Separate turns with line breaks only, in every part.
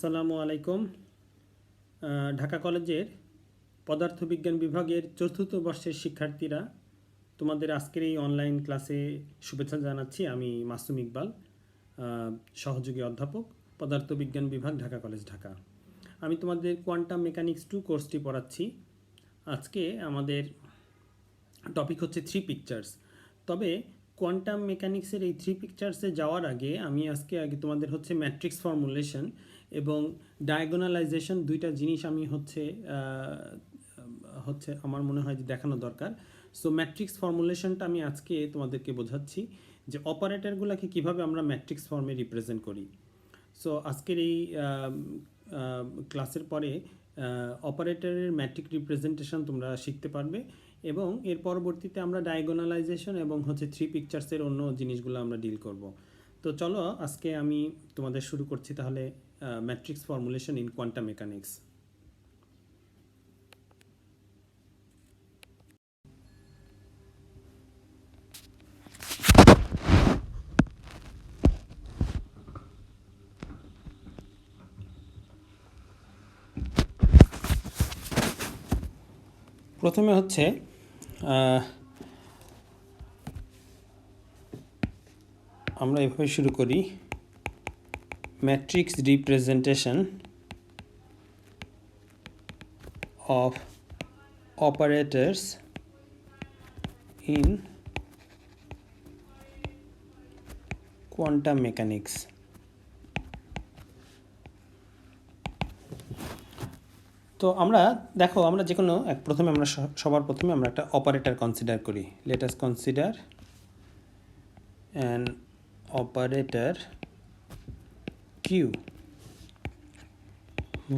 আসসালামু আলাইকুম। ঢাকা কলেজের পদার্থবিজ্ঞান বিভাগের চতুর্থ বর্ষের শিক্ষার্থীরা, তোমাদের আজকের এই অনলাইন ক্লাসে শুভেচ্ছা জানাচ্ছি। আমি মাসুম ইকবাল, সহযোগী অধ্যাপক, পদার্থবিজ্ঞান বিভাগ, ঢাকা কলেজ, ঢাকা। আমি তোমাদের কোয়ান্টাম মেকানিক্স 2 কোর্সটি পড়াচ্ছি। আজকে আমাদের টপিক হচ্ছে 3 পিকচার্স। তবে কোয়ান্টাম মেকানিক্সের এই 3 পিকচার্সে যাওয়ার আগে আমি আজকে তোমাদের হচ্ছে ম্যাট্রিক্স ফর্মুলেশন এবং ডায়াগোনালাইজেশন দুইটা জিনিস আমি হচ্ছে আমার মনে হয় যে দেখানো দরকার। সো ম্যাট্রিক্স ফর্মুলেশনটা আমি আজকে তোমাদেরকে বোঝাচ্ছি যে অপারেটরগুলোকে কিভাবে আমরা ম্যাট্রিক্স ফর্মে রিপ্রেজেন্ট করি। সো আজকের এই ক্লাসের পরে অপারেটরের ম্যাট্রিক রিপ্রেজেন্টেশন তোমরা শিখতে পারবে এবং এর পরবর্তীতে আমরা ডায়াগোনালাইজেশন এবং হচ্ছে 3 পিকচার্সের অন্য জিনিসগুলো আমরা ডিল করব। তো চলো আজকে আমি তোমাদের শুরু করছি তাহলে matrix formulation in quantum mechanics. প্রথমে হচ্ছে আমরা এভাবে শুরু করি, matrix representation of operators in quantum mechanics. তো আমরা দেখো, আমরা যে কোনো প্রথমে আমরা সবার প্রথমে আমরা একটা অপারেটর কনসিডার করি। Let us consider an operator Q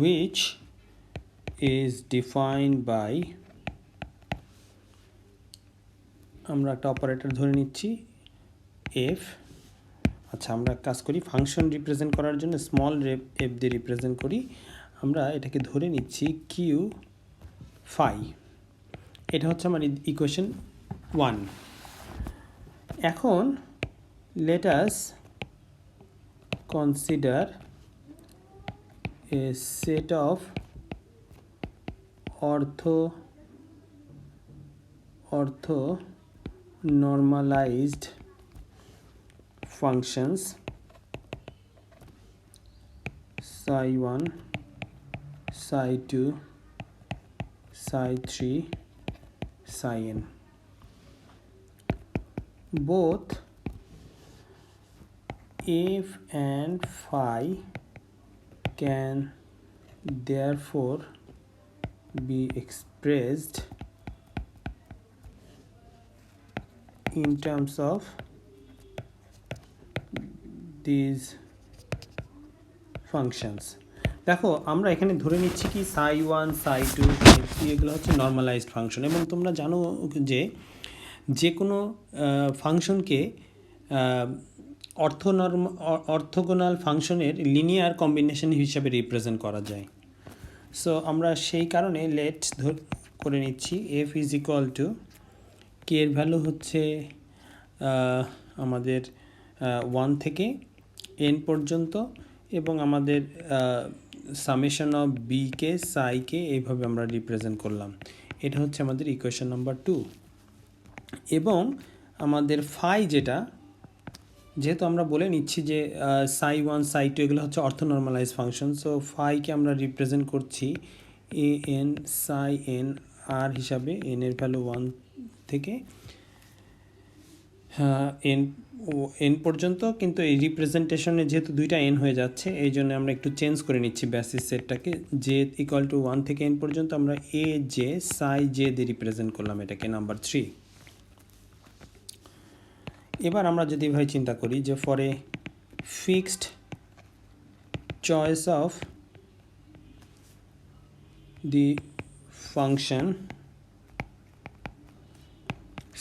which is defined by, আমরা একটা অপারেটর ধরে নিচ্ছি F। আচ্ছা, আমরা কাজ করি ফাংশন রিপ্রেজেন্ট করার জন্য স্মল f দিয়ে রিপ্রেজেন্ট করি। আমরা এটাকে ধরে নিচ্ছি Q phi। এটা হচ্ছে আমার ইকুয়েশন 1। এখন let us consider a set of orthonormalized functions psi1, psi2, psi3, psi n. Both f and phi can therefore be expressed in terms of these functions. দেখো, আমরা এখানে ধরে নিচ্ছি কি psi1, psi2, psi3 এগুলো হচ্ছে নর্মালাইজড ফাংশন এবং তোমরা জানো যে কোনো ফাংশনকে অর্থোগোনাল ফাংশনের লিনিয়ার কম্বিনেশন হিসেবে রিপ্রেজেন্ট করা যায়। সো আমরা সেই কারণে লেট করে নিচ্ছি f ইজ ইকুয়াল টু কে এর ভ্যালু হচ্ছে আমাদের 1 থেকে n পর্যন্ত এবং আমাদের সামেশন অফ বিকে সাইকে এইভাবে আমরা রিপ্রেজেন্ট করলাম। এটা হচ্ছে আমাদের ইকুয়েশন নাম্বার 2। এবং আমাদের ফাই যেহেতু আমরা বলে নিচ্ছি যে psi1, psi2 এগুলো হচ্ছে অর্থোনর্মালাইজ ফাংশন, সো ফাইকে আমরা রিপ্রেজেন্ট করছি এ এন সাই এন আর হিসাবে, এন এর ভ্যালু 1 থেকে এন পর্যন্ত। কিন্তু এই রিপ্রেজেন্টেশনে যেহেতু দুইটা এন হয়ে যাচ্ছে, এই জন্য আমরা একটু চেঞ্জ করে নিচ্ছি বেসিস সেটটাকে। জে ইকুয়াল টু 1 থেকে এন পর্যন্ত আমরা এ জে সাই জে দিয়ে রিপ্রেজেন্ট করলাম এটাকে, নাম্বার 3। এবার আমরা যদি ভাই চিন্তা করি যে for a fixed choice of the function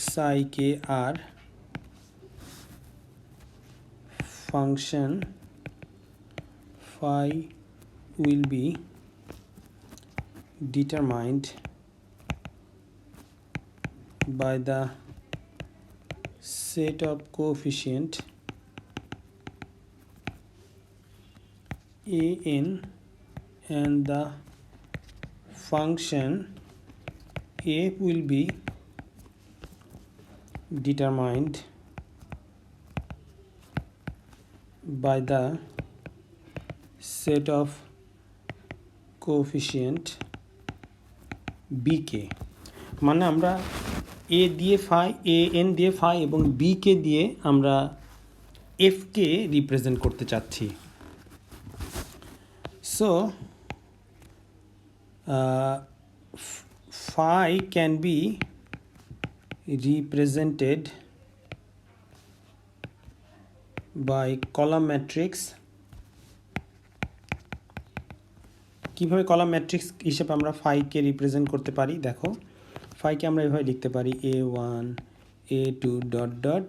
psi k r, function phi will be determined by the set of coefficient an and the function f will be determined by the set of coefficient bk, মানে আমরা এ দিয়ে phi, A N দিয়ে phi এবং বিকে দিয়ে আমরা এফকে represent করতে চাচ্ছি। So phi can be represented by column matrix। কিভাবে কলাম ম্যাট্রিক্স হিসেবে আমরা ফাইকে রিপ্রেজেন্ট করতে পারি? দেখো, ফাইকে আমরা এভাবে লিখতে পারি a1 a2 ডট ডট,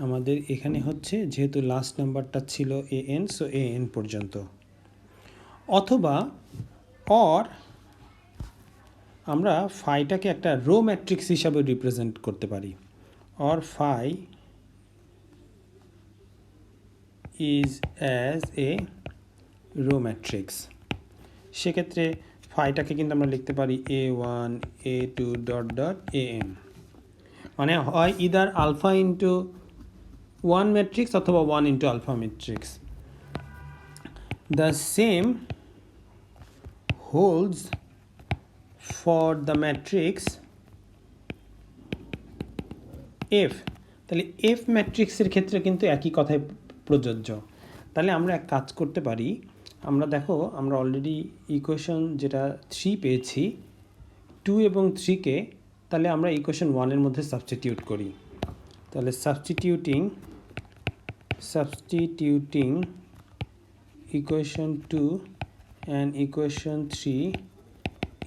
আমাদের এখানে হচ্ছে যেহেতু লাস্ট নাম্বারটা ছিল an, সো an পর্যন্ত, অথবা অর আমরা ফাইটাকে একটা রো ম্যাট্রিক্স হিসাবে রিপ্রেজেন্ট করতে পারি। Or phi is as a row matrix. সেক্ষেত্রে ফাইটাকে কিন্তু আমরা লিখতে পারি a1 a2 dot dot an, মানে হয় either alpha into one matrix অথবা one into alpha matrix. The same holds for the matrix F. তাহলে এফ ম্যাট্রিক্সের ক্ষেত্রে কিন্তু একই কথাই প্রযোজ্য। তাহলে আমরা এক কাজ করতে পারি, আমরা দেখো আমরা অলরেডি ইকুয়েশন যেটা 3 পেয়েছি, 2 এবং 3কে, তাহলে আমরা ইকুয়েশন 1-এর মধ্যে সাবস্টিটিউট করি। তাহলে substituting equation 2 and equation 3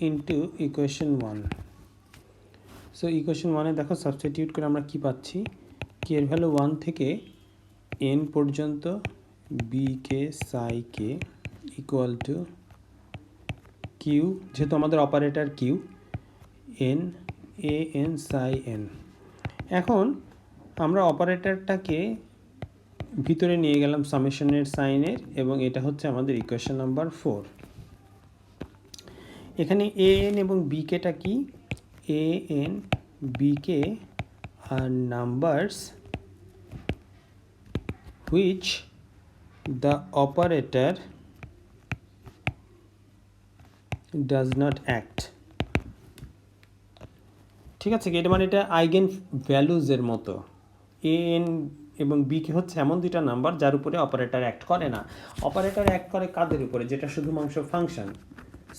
into equation 1। So equation 1-এ দেখো সাবস্টিটিউট করে আমরা কি পাচ্ছি, কে এর ভ্যালু 1 থেকে n পর্যন্ত বিকে সাই কে ইকুয়াল টু কিউ, যেহেতু আমাদের operator Q, N A N psi N. এখন আমরা অপারেটরটাকে ভিতরে নিয়ে গেলাম সামেশনের সাইনের, এবং এটা হচ্ছে আমাদের ইকুয়েশন নাম্বার 4। এখানে এ এন এবং বিকেটা কি? A N b k are numbers which the operator does not act। ঠিক আছে, এটা মানে এটা আইগেন ভ্যালুজের মতো। এ এন এবং বি কে হচ্ছে এমন দুইটা নাম্বার যার উপরে অপারেটর অ্যাক্ট করে না। অপারেটর অ্যাক্ট করে কাদের উপরে? যেটা শুধুমাত্র ফাংশন।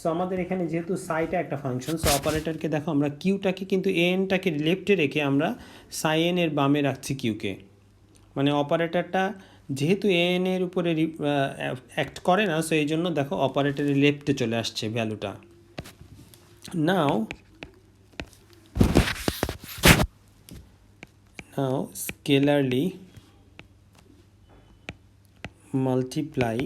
সো আমাদের এখানে যেহেতু সাইটা একটা ফাংশন, সো অপারেটরকে দেখো আমরা কিউটাকে কিন্তু এ এনটাকে লেফটে রেখে আমরা সাই এন এর বামে রাখছি কিউকে, মানে অপারেটরটা যেহেতু এন এর উপরে অ্যাক্ট করে না, সো এই জন্য দেখো অপারেটরের লেফটে চলে আসছে ভ্যালুটা। নাও স্কেলারলি multiply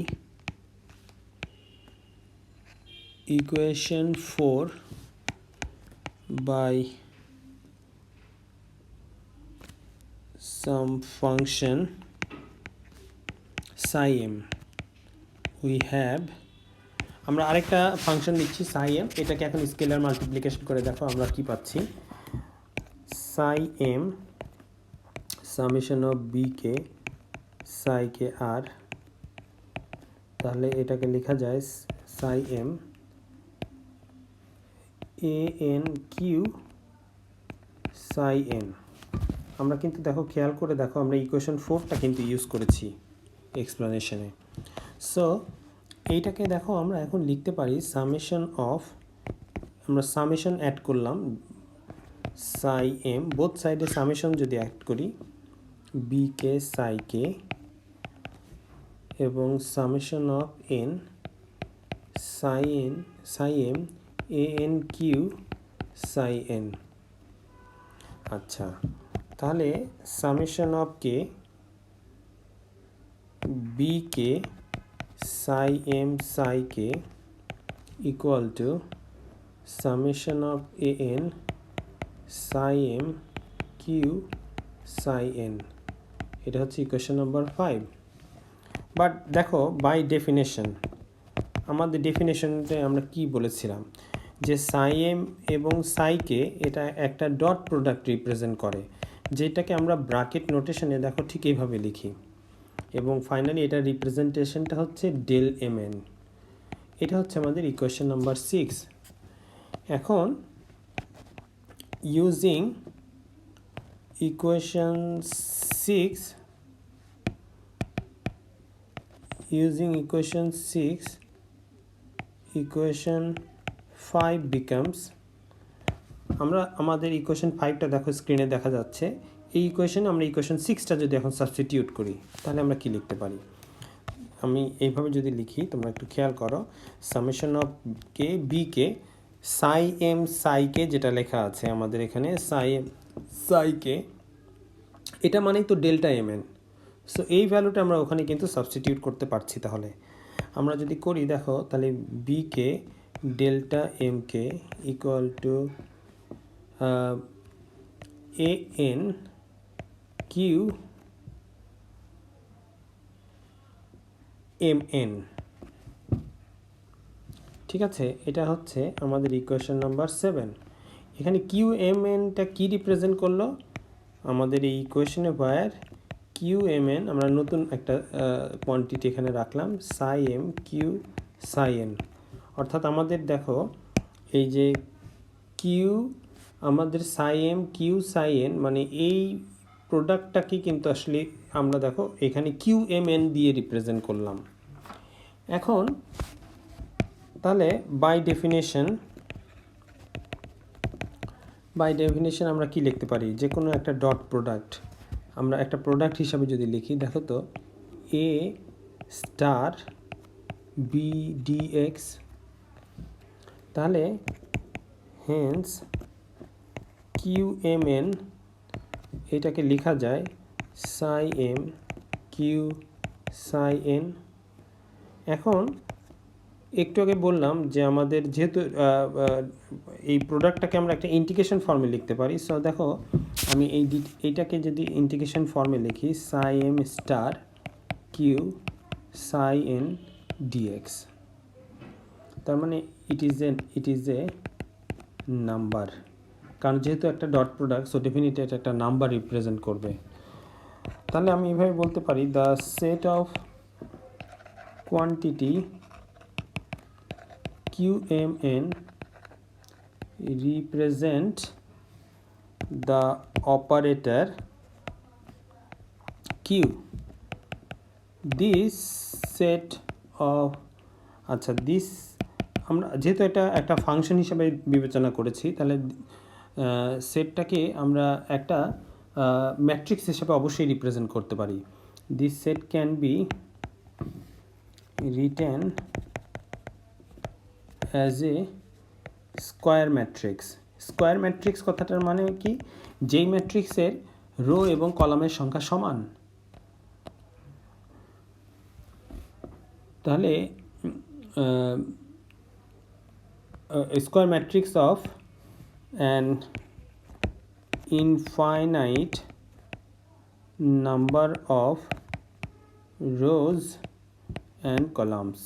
equation 4 by some function psi m, we have, আমরা আরেকটা ফাংশন নিচ্ছি psi m, এটাকে এখন স্কেলার মাল্টিপ্লিকেশন করে দেখো আমরা কি পাচ্ছি। psi m summation of B K psi K R, তাহলে এটাকে লেখা যায় psi m A N Q psi n। আমরা কিন্তু দেখো খেয়াল করে দেখো আমরা ইকুয়েশন 4টা কিন্তু ইউজ করেছি এক্সপ্লেনেশনে। সো এইটাকে দেখো আমরা এখন লিখতে পারি সামেশন অফ, আমরা সামেশন অ্যাড করলাম সাই এম, বোথ সাইডে সামেশন যদি অ্যাড করি বি কে সাই কে, এবং summation of N psi M A N Q psi N. আচ্ছা, তাহলে summation of K B K psi M psi K equal to summation of A N psi M Q psi N. এটা হচ্ছে equation number 5। But দেখো by definition আমাদের ডেফিনেশনতে আমরা কি বলেছিলাম যে সাই এম এবং সাইকে এটা একটা ডট প্রোডাক্ট রিপ্রেজেন্ট করে, যেটাকে আমরা ব্র্যাকেট নোটেশনে দেখো ঠিক এইভাবে লিখি, এবং ফাইনালি এটা রিপ্রেজেন্টেশনটা হচ্ছে ডেল এম এন। এটা হচ্ছে আমাদের ইকুয়েশন নাম্বার 6। এখন ইউজিং ইকুয়েশন 6 ইকুয়েশন 5 becomes, আমরা আমাদের ইকুয়েশন 5টা দেখো স্ক্রিনে দেখা যাচ্ছে। এই ইকুয়েশনে আমরা ইকুয়েশন 6টা যদি এখন সাবস্টিটিউট করি তাহলে আমরা কি লিখতে পারি? আমি এইভাবে যদি লিখি তোমরা একটু খেয়াল করো, summation of K B K psi M সাইকে যেটা লেখা আছে আমাদের এখানে সাই এম সাইকে, এটা মানেই তো ডেল্টা এম এন। সো এই ভ্যালুটা আমরা ওখানে কিন্তু সাবস্টিটিউট করতে পারছি। তাহলে আমরা যদি করি দেখো, তাহলে B K delta M K equal to A N Q M N. ঠিক আছে, এটা হচ্ছে আমাদের ইকুয়েশন নাম্বার 7। এখানে কিউ এম এনটা কী রিপ্রেজেন্ট করলো? আমাদের এই ইকুয়েশনে ওয়্যার কিউ এম এন, আমরা নতুন একটা কোয়ান্টিটি এখানে রাখলাম, সাই এম কিউ সাই এন। অর্থাৎ আমাদের দেখো এই যে কিউ আমাদের সাই এম কিউ সাই এন, মানে এই প্রোডাক্টটাকে কিন্তু আসলে আমরা দেখো এখানে কিউ এম এন দিয়ে রিপ্রেজেন্ট করলাম। এখন তাহলে বাই ডেফিনেশন আমরা কি লিখতে পারি? যে কোনো একটা ডট প্রোডাক্ট আমরা একটা প্রোডাক্ট হিসাবে যদি লিখি, দেখো তো এ স্টার বি ডি এক্স, তাহলে হেন্স কিউ এম এন এটাকে লেখা যায় সাই এম কিউ সাই এন। এখন একটু আগে বললাম যে আমাদের যেহেতু এই প্রোডাক্টটাকে আমরা একটা ইন্টিগ্রেশন ফর্মে লিখতে পারি। সো দেখো আমি এইটাকে যদি ইন্টিগ্রেশন ফর্মে লিখি সাই M star Q psi N dx, তার মানে ইট ইজ এ নাম্বার, কারণ যেহেতু একটা ডট প্রোডাক্ট সো ডেফিনেটলি এটা একটা নাম্বার রিপ্রেজেন্ট করবে। তাহলে আমি এভাবে বলতে পারি the set of quantity QMN represent the operator Q. This set of this আমরা যেহেতু এটা একটা ফাংশন হিসেবে বিবেচনা করেছি, তাহলে সেটটাকে আমরা একটা ম্যাট্রিক্স হিসেবে অবশ্যই রিপ্রেজেন্ট করতে পারি। This set can be written as a square matrix. Square matrix কথাটার মানে কি? যেই ম্যাট্রিক্সের রো এবং কলামের সংখ্যা সমান। তাহলে square matrix of an infinite number of rows and columns.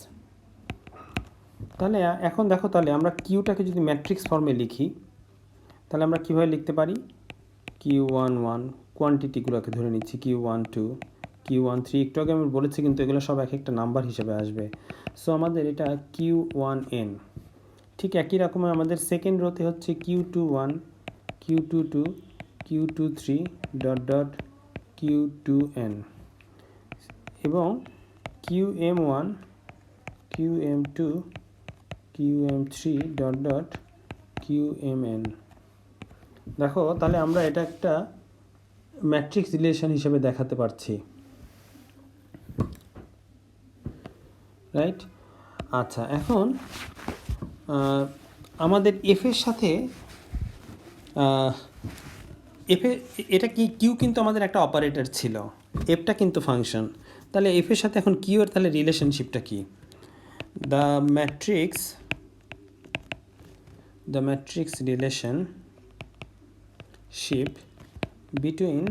তাহলে এখন দেখো, তাহলে আমরা কিউটাকে যদি ম্যাট্রিক্স ফর্মে লিখি তাহলে আমরা কীভাবে লিখতে পারি? Q11 কোয়ান্টিটিগুলোকে ধরে নিচ্ছি, Q12 Q13, একটু আগে আমি বলেছি কিন্তু এগুলো সব এক একটা নাম্বার হিসেবে আসবে। সো আমাদের এটা Q1n। ঠিক একই রকমের আমাদের সেকেন্ড রোতে হচ্ছে Q21 Q22 Q23 dot dot Q2n, এবং Qm1 Qm2 Qm3 dot dot Qmn। দেখো তাহলে আমরা এটা একটা ম্যাট্রিক্স রিলেশন হিসেবে দেখাতে পারছি, রাইট? আচ্ছা, এখন আমাদের এফ এর সাথে এফে এটা কি কিউ কিন্তু আমাদের একটা অপারেটর ছিল, এফটা কিন্তু ফাংশন। তাহলে এফের সাথে এখন কিউ এর তাহলে রিলেশনশিপটা কি? The matrix relationship between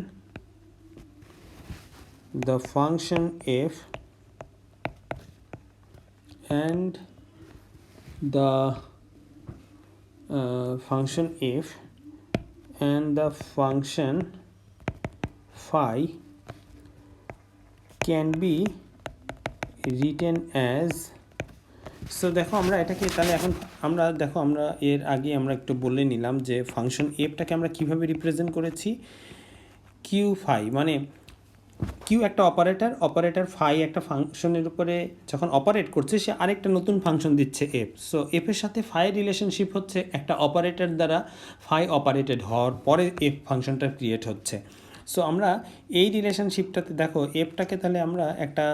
the function f and the function f and the function phi can be written as so দেখো আমরা এটাকে তাহলে এখন আমরা দেখো আমরা এর আগে আমরা একটু বলে নিলাম যে ফাংশন এফটাকে আমরা কিভাবে রিপ্রেজেন্ট করেছি কিউ ফাই মানে কিউ একটা অপারেটর ফাই একটা ফাংশনের উপরে যখন অপারেট করছে সে আরেকটা নতুন ফাংশন দিচ্ছে এফ সো এফের সাথে ফাই রিলেশনশিপ হচ্ছে একটা অপারেটর দ্বারা ফাই অপারেটেড হওয়ার পরে এফ ফাংশনটা ক্রিয়েট হচ্ছে সো আমরা এই রিলেশনশিপটাতে দেখো এফটাকে তাহলে আমরা একটা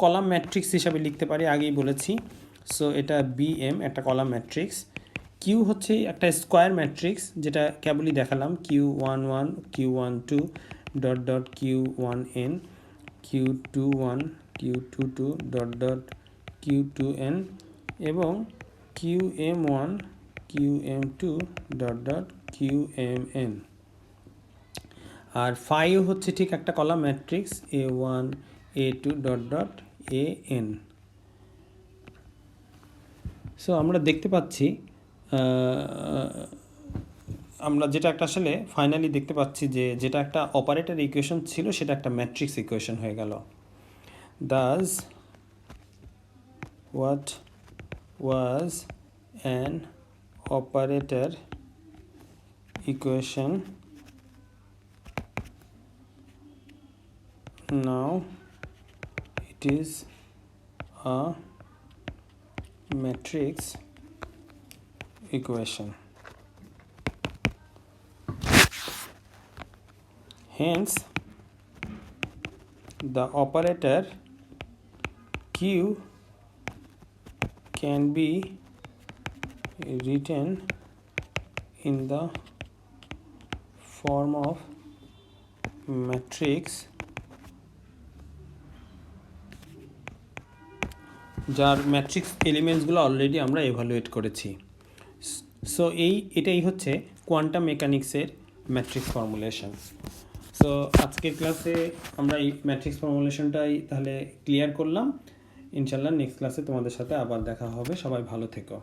কলাম ম্যাট্রিক্স হিসাবে লিখতে পারি আগেই বলেছি সো এটা বিএম একটা কলাম ম্যাট্রিক্স কিউ হচ্ছে একটা স্কোয়ার ম্যাট্রিক্স যেটা কেবলই দেখালাম Q11 Q12 dot dot Q1n Q21 Q22 dot dot Q2n এবং QM1 QM2 dot dot QMN আর ফাই হচ্ছে ঠিক একটা column matrix A1 A2 dot dot AN so আমরা দেখতে পাচ্ছি আমরা যেটা একটা আসলে ফাইনালি দেখতে পাচ্ছি যে যেটা একটা অপারেটর ইকুয়েশন ছিল সেটা একটা ম্যাট্রিক্স ইকুয়েশন হয়ে গেল Das what was an operator equation now it is a matrix equation. Hence, the operator Q can be written in the form of matrix যার ম্যাট্রিক্স এলিমেন্টসগুলো অলরেডি আমরা এভালুয়েট করেছি সো এটাই হচ্ছে কোয়ান্টাম মেকানিক্সের ম্যাট্রিক্স ফর্মুলেশন সো আজকের ক্লাসে আমরা এই ম্যাট্রিক্স ফর্মুলেশনটাই তাহলে ক্লিয়ার করলাম ইনশাল্লাহ নেক্সট ক্লাসে তোমাদের সাথে আবার দেখা হবে সবাই ভালো থেকো